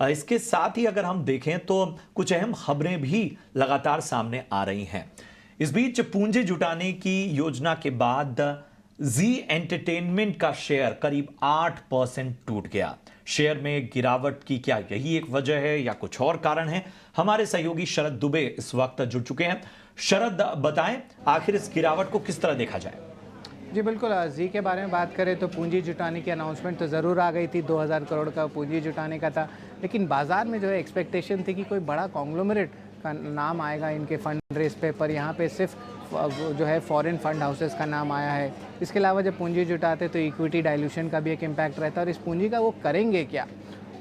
इसके साथ ही अगर हम देखें तो कुछ अहम खबरें भी लगातार सामने आ रही हैं। इस बीच पूंजी जुटाने की योजना के बाद जी एंटरटेनमेंट का शेयर करीब 8% टूट गया। शेयर में गिरावट की क्या यही एक वजह है या कुछ और कारण है? हमारे सहयोगी शरद दुबे इस वक्त जुड़ चुके हैं। शरद, बताएं आखिर इस गिरावट को किस तरह देखा जाए? जी बिल्कुल, जी के बारे में बात करें तो पूंजी जुटाने की अनाउंसमेंट तो ज़रूर आ गई थी, 2000 करोड़ का पूंजी जुटाने का था। लेकिन बाज़ार में जो है एक्सपेक्टेशन थी कि कोई बड़ा कॉन्ग्लोमरेट का नाम आएगा इनके फंड रेस पे, पर यहाँ पे सिर्फ जो है फॉरेन फंड हाउसेस का नाम आया है। इसके अलावा जब पूंजी जुटाते तो इक्विटी डाइल्यूशन का भी एक इम्पैक्ट रहता है, और इस पूंजी का वो करेंगे क्या,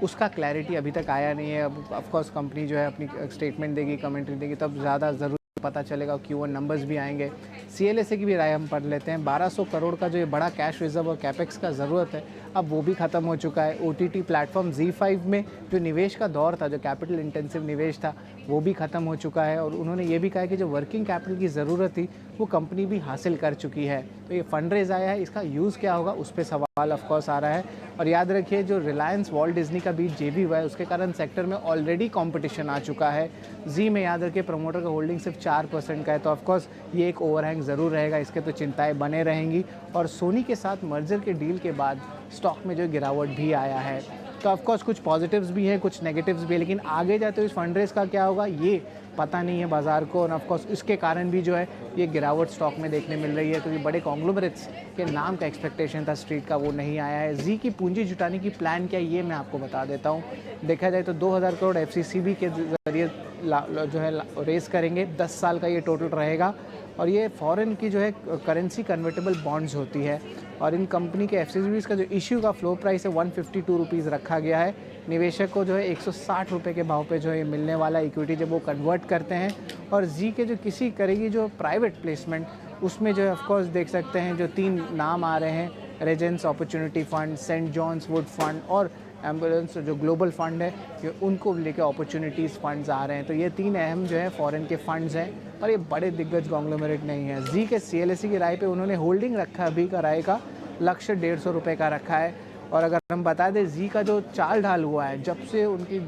उसका क्लैरिटी अभी तक आया नहीं है। अब ऑफकोर्स कंपनी जो है अपनी स्टेटमेंट देगी, कमेंट्री देगी, तब ज़्यादा ज़रूर पता चलेगा। Q1 नंबर्स भी आएंगे। CLSA की भी राय हम पढ़ लेते हैं। 1200 करोड़ का जो ये बड़ा कैश रिजर्व और कैपेक्स का ज़रूरत है, अब वो भी ख़त्म हो चुका है। OTT प्लेटफॉर्म ZEE5 में जो निवेश का दौर था, जो कैपिटल इंटेंसिव निवेश था, वो भी ख़त्म हो चुका है। और उन्होंने ये भी कहा है कि जो वर्किंग कैपिटल की ज़रूरत थी वो कंपनी भी हासिल कर चुकी है। तो ये फंड रेज आया है, इसका यूज़ क्या होगा उस पर सवाल ऑफकोर्स आ रहा है। और याद रखिए, जो रिलायंस वॉल्ट डिज्नी का बीच JV हुआ है, उसके कारण सेक्टर में ऑलरेडी कंपटीशन आ चुका है। जी में याद रखिए प्रमोटर का होल्डिंग सिर्फ 4% का है, तो ऑफकोर्स ये एक ओवरहैंग ज़रूर रहेगा, इसके तो चिंताएं बने रहेंगी। और सोनी के साथ मर्जर के डील के बाद स्टॉक में जो गिरावट भी आया है, तो ऑफकोर्स कुछ पॉजिटिव्स भी हैं, कुछ नेगेटिव्स भी है, लेकिन आगे जाते हुए इस फंड रेज का क्या होगा ये पता नहीं है बाज़ार को। और ऑफकोर्स इसके कारण भी जो है ये गिरावट स्टॉक में देखने मिल रही है, क्योंकि बड़े कॉन्ग्लोमरेट्स के नाम का एक्सपेक्टेशन था स्ट्रीट का, वो नहीं आया है। जी की पूंजी जुटाने की प्लान क्या है ये मैं आपको बता देता हूँ। देखा जाए तो 2000 करोड़ FCCB के जरिए जो है रेस करेंगे, 10 साल का ये टोटल रहेगा। और ये फॉरेन की जो है करेंसी कन्वर्टेबल बॉन्ड्स होती है, और इन कंपनी के FCCBs का जो इश्यू का फ्लोर प्राइस है 152 रुपीज़ रखा गया है। निवेशक को जो है 160 रुपये के भाव पे जो है मिलने वाला इक्विटी जब वो कन्वर्ट करते हैं। और जी के जो किसी करेगी जो प्राइवेट प्लेसमेंट, उसमें जो है ऑफकोर्स देख सकते हैं जो 3 नाम आ रहे हैं, regents opportunity fund, Saint John's wood fund और एम्बुलेंस जो ग्लोबल फंड है, ये उनको लेकर अपॉर्चुनिटीज़ फंड्स आ रहे हैं। तो ये 3 अहम जो है फॉरेन के फंड्स हैं, और ये बड़े दिग्गज कॉन्ग्लोमरेट नहीं है। जी के CLSA की राय पे उन्होंने होल्डिंग रखा, अभी का राय का लक्ष्य 150 रुपये का रखा है। और अगर हम बता दें, जी का जो चाल ढाल हुआ है, जब से उनकी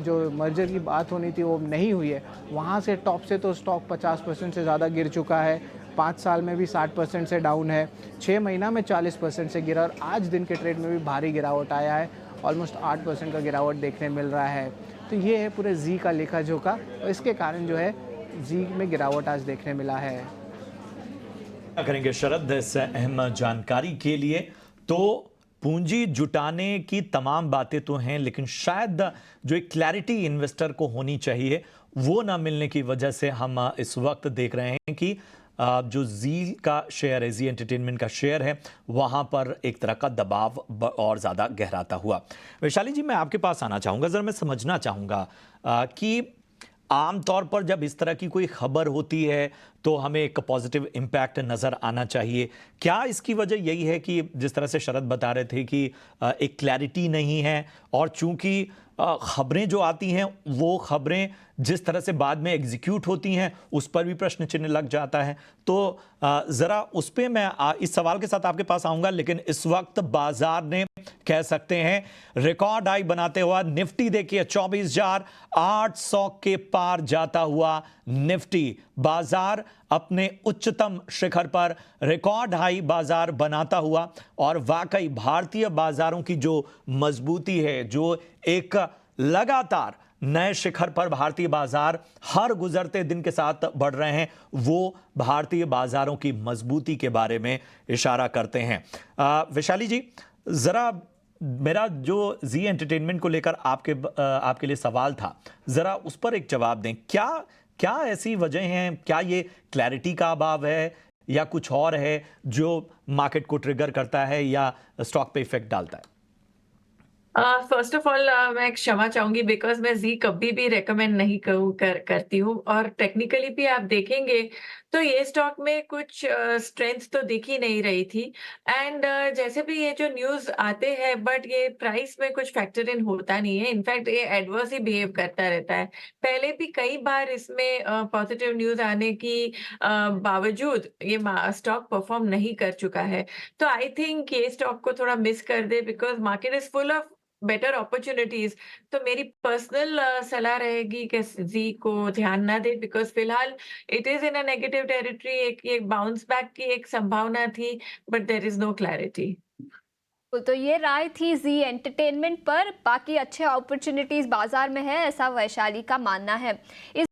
जो मर्जर की बात होनी थी वो नहीं हुई है, वहाँ से टॉप से तो स्टॉक 50% से ज़्यादा गिर चुका है। 5 साल में भी 60% से डाउन है, 6 महीना में 40% से गिरा, और आज दिन के ट्रेड में भी भारी गिरावट आया है, ऑलमोस्ट 8% का गिरावट देखने मिल रहा है। तो ये है पूरे जी का लेखा जोखा, और इसके कारण जो है जी में गिरावट आज देखने मिला है। क्या करेंगे शरद इस अहम जानकारी के लिए? तो पूंजी जुटाने की तमाम बातें तो हैं, लेकिन शायद जो एक क्लैरिटी इन्वेस्टर को होनी चाहिए वो ना मिलने की वजह से हम इस वक्त देख रहे हैं कि जो जी का शेयर है, जी एंटरटेनमेंट का शेयर है, वहां पर एक तरह का दबाव और ज्यादा गहराता हुआ। वैशाली जी, मैं आपके पास आना चाहूंगा, जरा मैं समझना चाहूंगा कि आमतौर पर जब इस तरह की कोई खबर होती है तो हमें एक पॉजिटिव इम्पैक्ट नजर आना चाहिए। क्या इसकी वजह यही है कि जिस तरह से शरद बता रहे थे कि एक क्लैरिटी नहीं है, और चूंकि खबरें जो आती हैं वो खबरें जिस तरह से बाद में एग्जीक्यूट होती हैं उस पर भी प्रश्न चिन्ह लग जाता है। तो ज़रा उस पर मैं इस सवाल के साथ आपके पास आऊँगा, लेकिन इस वक्त बाजार ने कह सकते हैं रिकॉर्ड हाई बनाते हुआ निफ्टी देखिए 24,800 के पार जाता हुआ निफ्टी बाजार अपने उच्चतम शिखर पर रिकॉर्ड हाई बाजार बनाता हुआ। और वाकई भारतीय बाजारों की जो मजबूती है, जो एक लगातार नए शिखर पर भारतीय बाजार हर गुजरते दिन के साथ बढ़ रहे हैं, वो भारतीय बाजारों की मजबूती के बारे में इशारा करते हैं। वैशाली जी, जरा मेरा जो जी एंटरटेनमेंट को लेकर आपके लिए सवाल था, जरा उस पर एक जवाब दें। क्या क्या ऐसी वजह हैं, क्या ये क्लैरिटी का अभाव है या कुछ और है जो मार्केट को ट्रिगर करता है या स्टॉक पे इफेक्ट डालता है? फर्स्ट ऑफ ऑल मैं क्षमा चाहूंगी, बिकॉज मैं जी कभी भी रेकमेंड नहीं करती हूँ। और टेक्निकली भी आप देखेंगे तो ये स्टॉक में कुछ स्ट्रेंथ तो दिख ही नहीं रही थी। एंड जैसे भी ये जो न्यूज आते हैं, बट ये प्राइस में कुछ फैक्टर इन होता नहीं है। इनफैक्ट ये एडवर्स ही बिहेव करता रहता है। पहले भी कई बार इसमें पॉजिटिव न्यूज आने की बावजूद ये स्टॉक परफॉर्म नहीं कर चुका है। तो आई थिंक ये स्टॉक को थोड़ा मिस कर दे, because market is full of better opportunities, तो मेरी पर्सनल सलाह रहेगी कि जी को ध्यान ना दे, बिकॉज फिलहाल it is in a negative territory. एक बाउंस बैक की एक संभावना थी, but there is no clarity. तो ये राय थी जी एंटरटेनमेंट पर। बाकी अच्छे अपॉर्चुनिटीज बाजार में है, ऐसा वैशाली का मानना है।